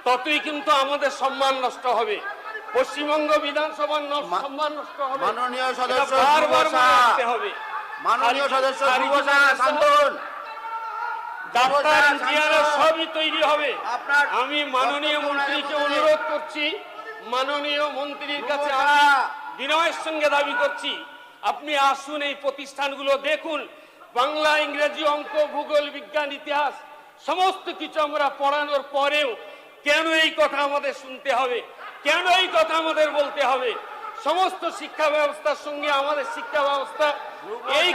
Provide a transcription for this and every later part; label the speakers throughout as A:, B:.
A: ততই কিন্তু আমাদের সম্মান নষ্ট হবে, পশ্চিমবঙ্গ বিধানসভার সম্মান নষ্ট হবে।
B: মাননীয় সদস্য
A: বারবার মনে রাখতে হবে।
B: মাননীয় সদস্য শান্তন,
A: ডাক্তার ইঞ্জিনিয়ার সবই তৈরি হবে। আমি মাননীয় মন্ত্রীকে অনুরোধ করছি, মাননীয় মন্ত্রীর কাছে আমি বিনয়ের সঙ্গে দাবি করছি, আপনি আসুন, এই প্রতিষ্ঠানগুলো দেখুন। বাংলা, ইংরেজি, অঙ্ক, ভূগোল, বিজ্ঞান, ইতিহাস সমস্ত কিছু আমরা পড়ানোর পরেও কেন এই কথা আমাদের শুনতে হবে, কেন এই কথা আমাদের বলতে হবে? সমস্ত শিক্ষা ব্যবস্থার সঙ্গে আমাদের শিক্ষা ব্যবস্থা, এই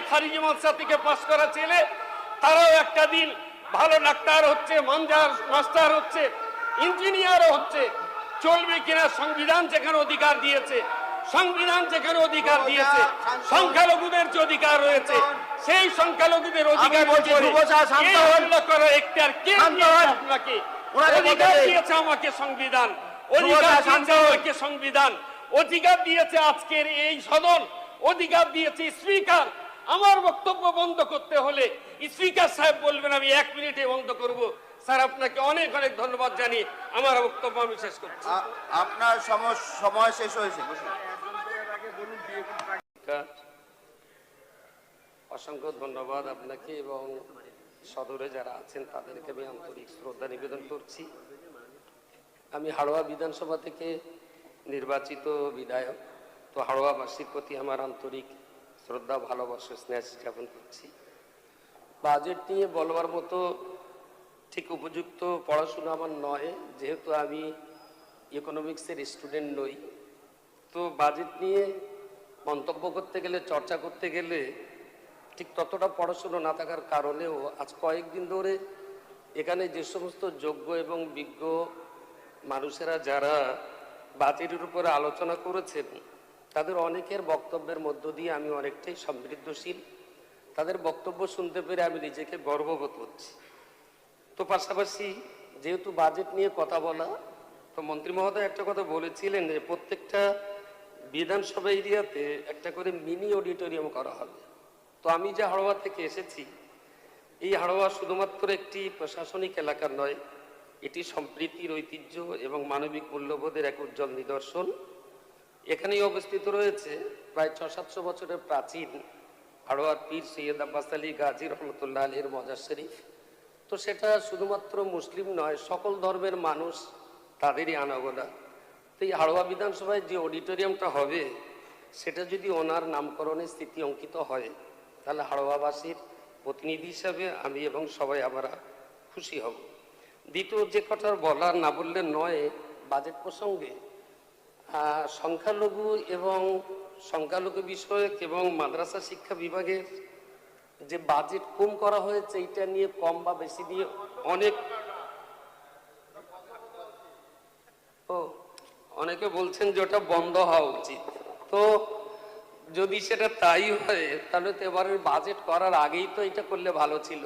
A: খারিজি মাদ্রাসা থেকে পাশ করা ছেলে তারাও একটা দিন ভালো ডাক্তার হচ্ছে, মাস্টার হচ্ছে, ইঞ্জিনিয়ারও হচ্ছে। চলবে কিনা? সংবিধান যেখানে অধিকার দিয়েছে, সংখ্যালঘুদের যে অধিকার রয়েছে, সেই সংখ্যালঘুদের অধিকার আপনাকে অধিকার দিয়েছে আমাকে সংবিধান, অধিকার দিয়েছে আজকের এই সদন, অধিকার দিয়েছে স্পিকার। আমার বক্তব্য বন্ধ করতে হলে স্পিকার সাহেব বলবেন, আমি 1 মিনিটে বন্ধ করব। স্যার, আপনাকে অনেক অনেক ধন্যবাদ জানিয়ে আমার বক্তব্য আমি শেষ করছি।
B: আপনার সময় শেষ হয়েছে।
A: অসংখ্য ধন্যবাদ আপনাকে এবং সদরে যারা আছেন তাদেরকে আমি আন্তরিক শ্রদ্ধা নিবেদন করছি। আমি হাড়োয়া বিধানসভা থেকে নির্বাচিত বিধায়ক, তো হাড়োয়াবাসীর প্রতি আমার আন্তরিক শ্রদ্ধা, ভালোবাসা, স্নেহ জ্ঞাপন করছি। বাজেট নিয়ে বলবার মতো ঠিক উপযুক্ত পড়াশোনা আমার নয়, যেহেতু আমি ইকোনমিক্সের স্টুডেন্ট নই। তো বাজেট নিয়ে মন্তব্য করতে গেলে, চর্চা করতে গেলে ঠিক ততটা পড়াশুনো না থাকার কারণেও আজ কয়েকদিন ধরে এখানে যে সমস্ত যোগ্য এবং বিজ্ঞ মানুষেরা যারা বাজেটের উপরে আলোচনা করেছেন, তাদের অনেকের বক্তব্যের মধ্য দিয়ে আমি অনেকটাই সমৃদ্ধশীল। তাদের বক্তব্য শুনতে পেরে আমি নিজেকে গর্ববোধ করছি। তো পাশাপাশি যেহেতু বাজেট নিয়ে কথা বলা, তো মন্ত্রী মহোদয় একটা কথা বলেছিলেন যে প্রত্যেকটা বিধানসভা এরিয়াতে একটা করে মিনি অডিটোরিয়াম করা হবে। তো আমি যে হাড়োয়া থেকে এসেছি, এই হাড়োয়া শুধুমাত্র একটি প্রশাসনিক এলাকা নয়, এটি সম্প্রীতির ঐতিহ্য এবং মানবিক মূল্যবোধের এক উজ্জ্বল নিদর্শন। এখানেই অবস্থিত রয়েছে প্রায় 600-700 বছরের প্রাচীন হাড়োয়ার পীর সৈয়দ আব্বাস আলী গাজী রহমতুল্লাহ আলীর মজার শরীফ। তো সেটা শুধুমাত্র মুসলিম নয়, সকল ধর্মের মানুষ তাদেরই আনাগোনা। তো এই হাড়োয়া বিধানসভায় যে অডিটোরিয়ামটা হবে, সেটা যদি ওনার নামকরণে স্মৃতি অঙ্কিত হয়, তাহলে হাড়োয়াবাসীর প্রতিনিধি হিসাবে আমি এবং সবাই আমরা খুশি হব। দ্বিতীয় যে কথা বলার না বললে নয়, বাজেট প্রসঙ্গে সংখ্যালঘু এবং সংখ্যালঘু বিষয়ক এবং মাদ্রাসা শিক্ষা বিভাগের যে বাজেট কম করা হয়েছে, এটা নিয়ে কম বা বেশি দিয়ে অনেকে বলছেন যে ওটা বন্ধ হওয়া উচিত। তো যদি সেটা তাই হয়, তাহলে তো এবারের বাজেট করার আগেই তো এটা করলে ভালো ছিল।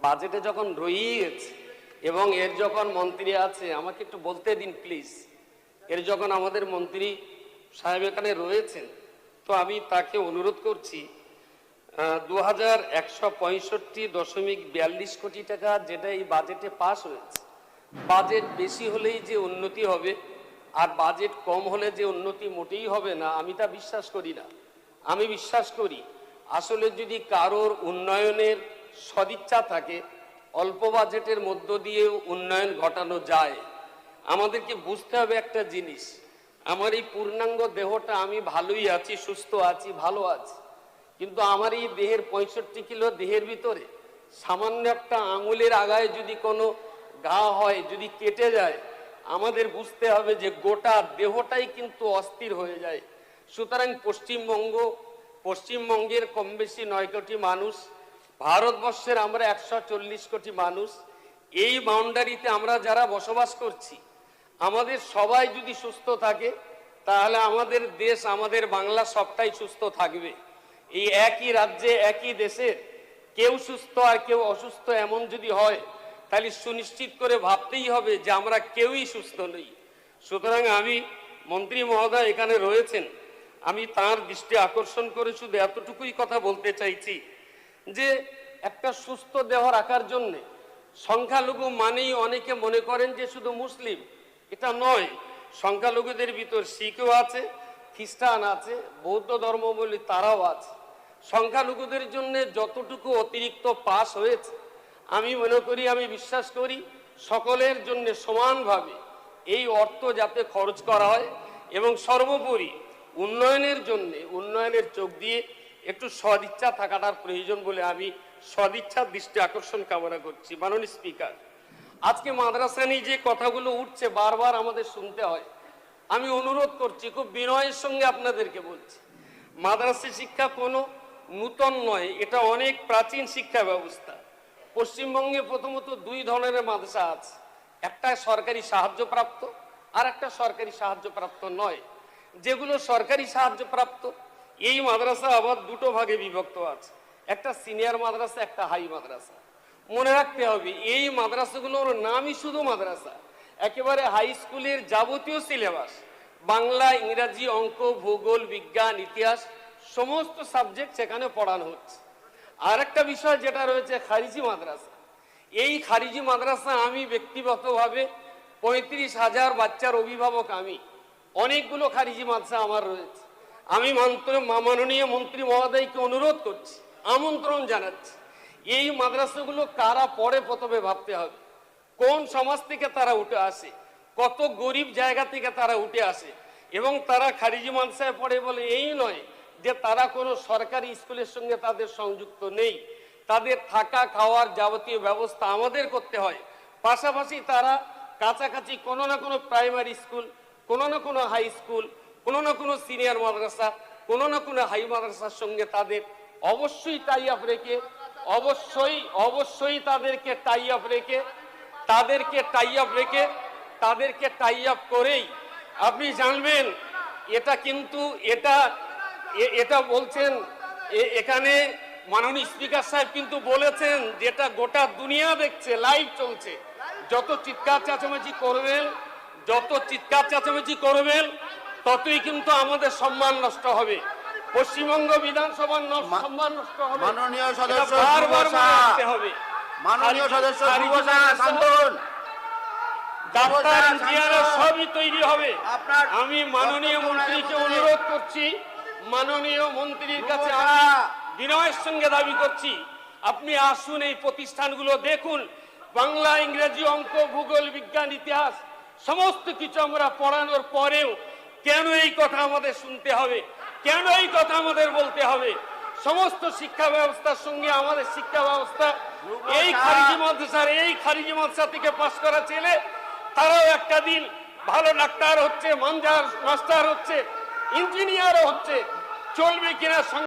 A: বাজেটে যখন রয়েই গেছে এবং এর যখন মন্ত্রী আছে, আমাকে একটু বলতে দিন প্লিজ, এর যখন আমাদের মন্ত্রী সাহেব এখানে রয়েছেন, তো আমি তাকে অনুরোধ করছি 2165.42 কোটি টাকা যেটা এই বাজেটে পাস হয়েছে, বাজেট বেশি হলেই যে উন্নতি হবে আর বাজেট কম হলে যে উন্নতি মোটেই হবে না, আমি তা বিশ্বাস করি না। আমি বিশ্বাস করি আসলে যদি কারোর উন্নয়নের সদিচ্ছা থাকে, অল্প বাজেটের মধ্য দিয়েও উন্নয়ন ঘটানো যায়। আমাদেরকে বুঝতে হবে একটা জিনিস, আমার এই পূর্ণাঙ্গ দেহটা, আমি ভালোই আছি, সুস্থ আছি, ভালো আছি, কিন্তু আমার এই দেহের 65 কিলো দেহের ভিতরে সামান্য একটা আঙুলের আগায় যদি কোনো ঘা হয়, যদি কেটে যায়, আমাদের বুঝতে হবে যে গোটা দেহটাই কিন্তু অস্থির হয়ে যায়। সুতরাং পশ্চিমবঙ্গের কম বেশি 9 কোটি মানুষ, ভারতবর্ষের আমরা 140 কোটি মানুষ, এই বাউন্ডারিতে আমরা যারা বসবাস করছি, আমাদের সবাই যদি সুস্থ থাকে, তাহলে আমাদের দেশ, আমাদের বাংলা সবটাই সুস্থ থাকবে। এই একই রাজ্যে, একই দেশে কেউ সুস্থ আর কেউ অসুস্থ এমন যদি হয়, তাহলে সুনিশ্চিত করে ভাবতেই হবে যে আমরা কেউই সুস্থ নই। সুতরাং আমি, মন্ত্রী মহোদয় এখানে রয়েছেন, আমি তার দৃষ্টি আকর্ষণ করে শুধু এতটুকুই কথা বলতে চাইছি যে একটা সুস্থ দেহ রাখার জন্যে সংখ্যালঘু মানেই অনেকে মনে করেন যে শুধু মুসলিম, এটা নয়। সংখ্যালঘুদের ভিতর শিখও আছে, খ্রিস্টান আছে, বৌদ্ধ ধর্মাবলম্বী তারাও আছে। সংখ্যালঘুদের জন্য যতটুকু অতিরিক্ত পাস হয়েছে, আমি মনে করি, আমি বিশ্বাস করি সকলের জন্য সমানভাবে এই অর্থ যাতে খরচ করা হয় এবং সর্বোপরি উন্নয়নের জন্য উন্নয়নের চোখ দিয়ে একটু সদিচ্ছা থাকাটার প্রয়োজন বলে আমি সদিচ্ছার দৃষ্টি আকর্ষণ কামনা করছি। মাননীয় স্পিকার, আজকে মাদ্রাসা নিয়ে যে কথাগুলো উঠছে বারবার আমাদের শুনতে হয়, আমি অনুরোধ করছি, খুব বিনয়ের সঙ্গে আপনাদেরকে বলছি, মাদ্রাসা শিক্ষা কোনো নূতন নয়, এটা অনেক প্রাচীন শিক্ষা ব্যবস্থা। পশ্চিমবঙ্গে প্রথমত দুই ধরনের মাদ্রাসা আছে, একটা সরকারি সাহায্যপ্রাপ্ত আর একটা সরকারি সাহায্যপ্রাপ্ত নয়। যেগুলো সরকারি সাহায্যপ্রাপ্ত এই মাদ্রাসা আবার দুটো ভাগে বিভক্ত আছে, একটা সিনিয়র মাদ্রাসা, একটা হাই মাদ্রাসা। মনে রাখতে হবে এই মাদ্রাসাগুলোর নামই শুধু মাদ্রাসা, একেবারে হাই স্কুলের যাবতীয় সিলেবাস, বাংলা, ইংরাজি, অঙ্ক, ভূগোল, বিজ্ঞান, ইতিহাস সমস্ত সাবজেক্ট সেখানে পড়ানো হচ্ছে। আর একটা বিষয় যেটা রয়েছে খারিজি মাদ্রাসা। এই খারিজি মাদ্রাসা আমি ব্যক্তিগতভাবে 35,000 বাচ্চার অভিভাবক, আমি অনেকগুলো খারিজি মাদ্রাসা আমার রয়েছে। আমি মাননীয় মন্ত্রী মহোদয়কে অনুরোধ করছি, আমন্ত্রণ জানাচ্ছি, এই মাদ্রাসাগুলো কারা পড়ে প্রথমে ভাবতে হবে, কোন সমাজ থেকে তারা উঠে আসে, কত গরিব জায়গা থেকে তারা উঠে আসে, এবং তারা খারিজি মাদ্রাসায় পড়ে বলে এই নয় যে তারা কোনো সরকারি স্কুলের সঙ্গে তাদের সংযুক্ত নেই। তাদের থাকা খাওয়ার যাবতীয় ব্যবস্থা আমাদের করতে হয়, পাশাপাশি তারা কাছাকাছি কোনো না কোনো প্রাইমারি স্কুল, কোনো না কোনো হাই স্কুল, কোনো না কোনো সিনিয়র মাদ্রাসা, কোনো না কোনো হাই মাদ্রাসার সঙ্গে তাদের অবশ্যই টাই আপ রেখে, অবশ্যই তাদেরকে টাই আপ করেই আপনি জানবেন। এটা কিন্তু এটা বলছেন এখানে মাননীয় স্পিকার সাহেব কিন্তু বলেছেন, যেটা গোটা দুনিয়া দেখছে, লাইভ চলছে। যত চিৎকার চেঁচামেচি করবেন ততই কিন্তু আমাদের সম্মান নষ্ট হবে, পশ্চিমবঙ্গ বিধানসভার সম্মান নষ্ট হবে।
B: মাননীয় সদস্য
A: বারবার মনে রাখতে হবে।
B: মাননীয় সদস্য শান্তন,
A: ডাক্তার, ইঞ্জিনিয়ার সবই তৈরি হবে।
B: আপনার
A: আমি মাননীয় মন্ত্রীকে অনুরোধ করছি, মাননীয় মন্ত্রীর কাছে আমি বিনয়ের সঙ্গে দাবি করছি, আপনি আসুন, এই প্রতিষ্ঠানগুলো দেখুন। বাংলা, ইংরেজি, অঙ্ক, ভূগোল, বিজ্ঞান, ইতিহাস সমস্ত কিছু আমরা পড়ানোর পরেও কেন এই কথা আমাদের শুনতে হবে, কেন এই কথা আমাদের বলতে হবে? সমস্ত শিক্ষা ব্যবস্থার সঙ্গে আমাদের শিক্ষা ব্যবস্থা এই খারিজি মাদ্রাসা থেকে পাশ করা ছেলে, তারাও একটা দিন ভালো ডাক্তার হচ্ছে, মাস্টার হচ্ছে, ইঞ্জিনিয়ারও হচ্ছে, চলবে কিনা